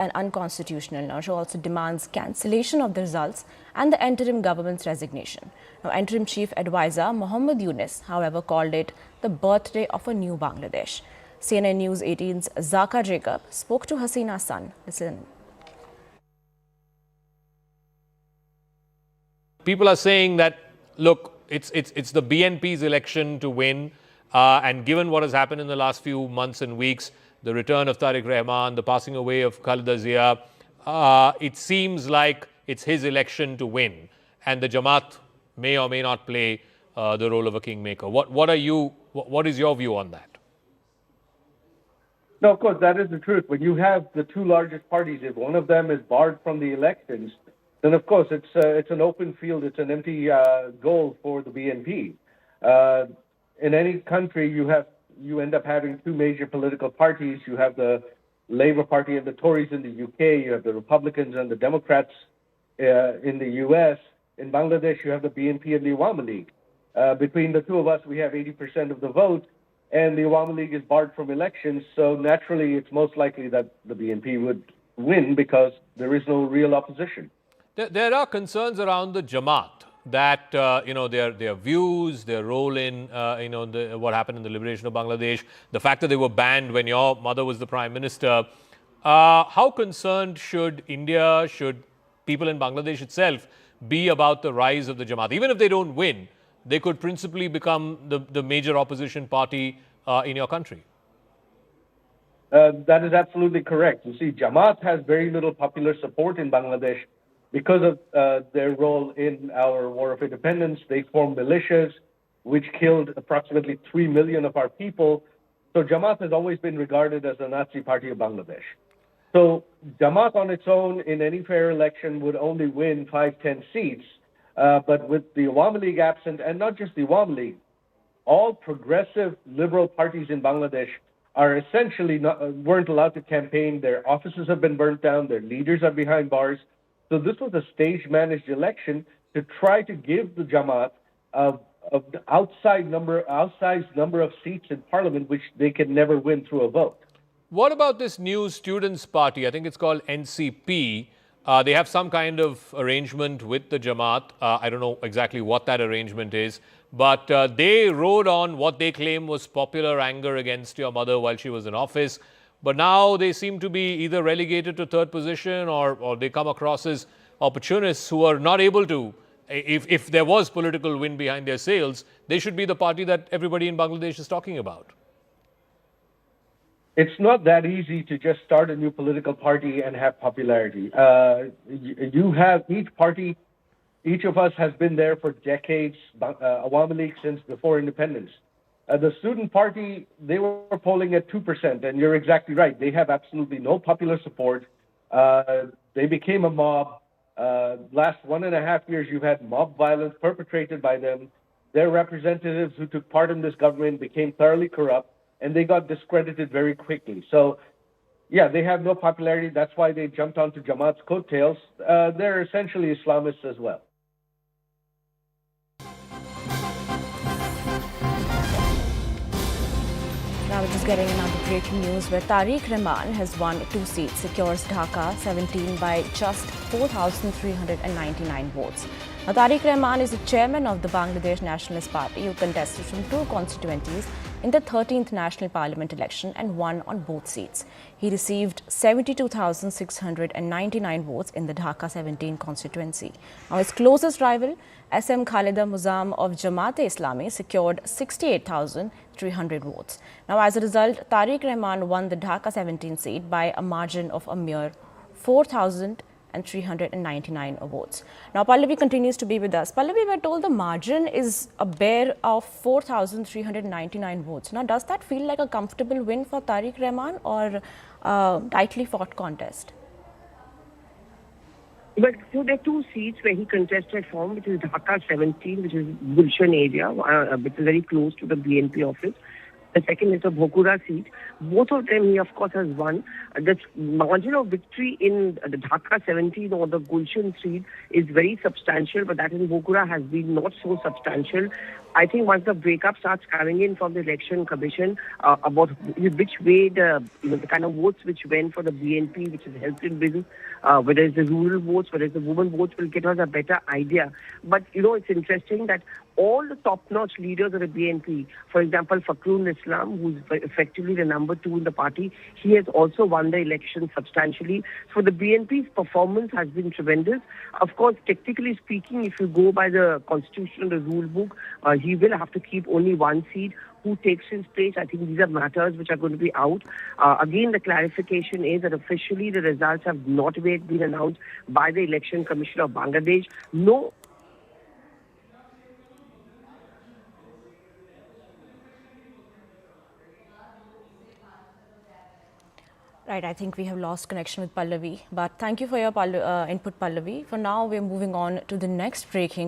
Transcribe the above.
an unconstitutional. Now, she also demands cancellation of the results and the interim government's resignation. Now, interim chief advisor Muhammad Yunus, however, called it the birthday of a new Bangladesh. CNN News 18's Dhaka Jacob spoke to Hasina's son. Listen. People are saying that, look, it's the BNP's election to win, and given what has happened in the last few months and weeks, the return of Tariq Rahman, the passing away of Khalida Zia, it seems like it's his election to win, and the Jamaat may or may not play the role of a kingmaker. What is your view on that? No, of course, that is the truth. When you have the two largest parties, if one of them is barred from the elections, then of course it's an open field, it's an empty goal for the BNP. In any country, you end up having two major political parties. You have the Labour Party and the Tories in the UK. You have the Republicans and the Democrats in the US. In Bangladesh, you have the BNP and the Awami League. Between the two of us, we have 80% of the vote, and the Awami League is barred from elections. So naturally, it's most likely that the BNP would win because there is no real opposition. There are concerns around the Jamaat that their views, their role in what happened in the liberation of Bangladesh, the fact that they were banned when your mother was the Prime Minister. How concerned should India, should people in Bangladesh itself be about the rise of the Jamaat? Even if they don't win, they could principally become the major opposition party in your country. That is absolutely correct. You see, Jamaat has very little popular support in Bangladesh because of their role in our war of independence. They formed militias, which killed approximately 3 million of our people. So Jamaat has always been regarded as the Nazi party of Bangladesh. So Jamaat on its own in any fair election would only win 5-10 seats. But with the Awami League absent, and not just the Awami League, all progressive liberal parties in Bangladesh are essentially weren't allowed to campaign. Their offices have been burnt down. Their leaders are behind bars. So this was a stage-managed election to try to give the Jamaat an outsized number of seats in parliament, which they can never win through a vote. What about this new students' party? I think it's called NCP. They have some kind of arrangement with the Jamaat. I don't know exactly what that arrangement is, but they rode on what they claim was popular anger against your mother while she was in office. But now they seem to be either relegated to third position or they come across as opportunists who are not able to, if there was political wind behind their sails, they should be the party that everybody in Bangladesh is talking about. It's not that easy to just start a new political party and have popularity. You have each party, each of us has been there for decades, Awami League since before independence. The student party, they were polling at 2%, and you're exactly right. They have absolutely no popular support. They became a mob. Last 1.5 years, you've had mob violence perpetrated by them. Their representatives who took part in this government became thoroughly corrupt, and they got discredited very quickly. So, yeah, they have no popularity. That's why they jumped onto Jamaat's coattails. They're essentially Islamists as well. Now we're just getting another breaking news where Tariq Rahman has won 2 seats, secures Dhaka 17 by just 4,399 votes. Now, Tariq Rahman is the chairman of the Bangladesh Nationalist Party who contested from 2 constituencies in the 13th National Parliament election and won on both seats. He received 72,699 votes in the Dhaka 17 constituency. Now, his closest rival, SM Khalida Muazzam of Jamaat-e-Islami, secured 68,300 votes. Now, as a result, Tariq Rahman won the Dhaka 17 seat by a margin of a mere 4,399 votes. Now, Pallavi continues to be with us. Pallavi, we're told the margin is a bare of 4,399 votes. Now, does that feel like a comfortable win for Tariq Rahman or a tightly fought contest? But so there are 2 seats where he contested from, which is Dhaka 17, which is Gulshan area, which is very close to the BNP office. The second is the Bhokura seat. Both of them, he of course has won. The margin of victory in the Dhaka 17 or the Gulshan seat is very substantial, but that in Bhokura has been not so substantial. I think once the breakup starts coming in from the election commission about which way the kind of votes which went for the BNP, which has helped in business, whether it's the rural votes, whether it's the women votes, will get us a better idea. But it's interesting that all the top-notch leaders of the BNP, for example, Fakhrul Islam, who's effectively the number 2 in the party, he has also won the election substantially. So the BNP's performance has been tremendous. Of course, technically speaking, if you go by the constitution and the rule book, he will have to keep only one seat. Who takes his place? I think these are matters which are going to be out. Again, the clarification is that officially the results have not yet been announced by the Election Commission of Bangladesh. No. Right, I think we have lost connection with Pallavi, but thank you for your input, Pallavi. For now, we're moving on to the next breaking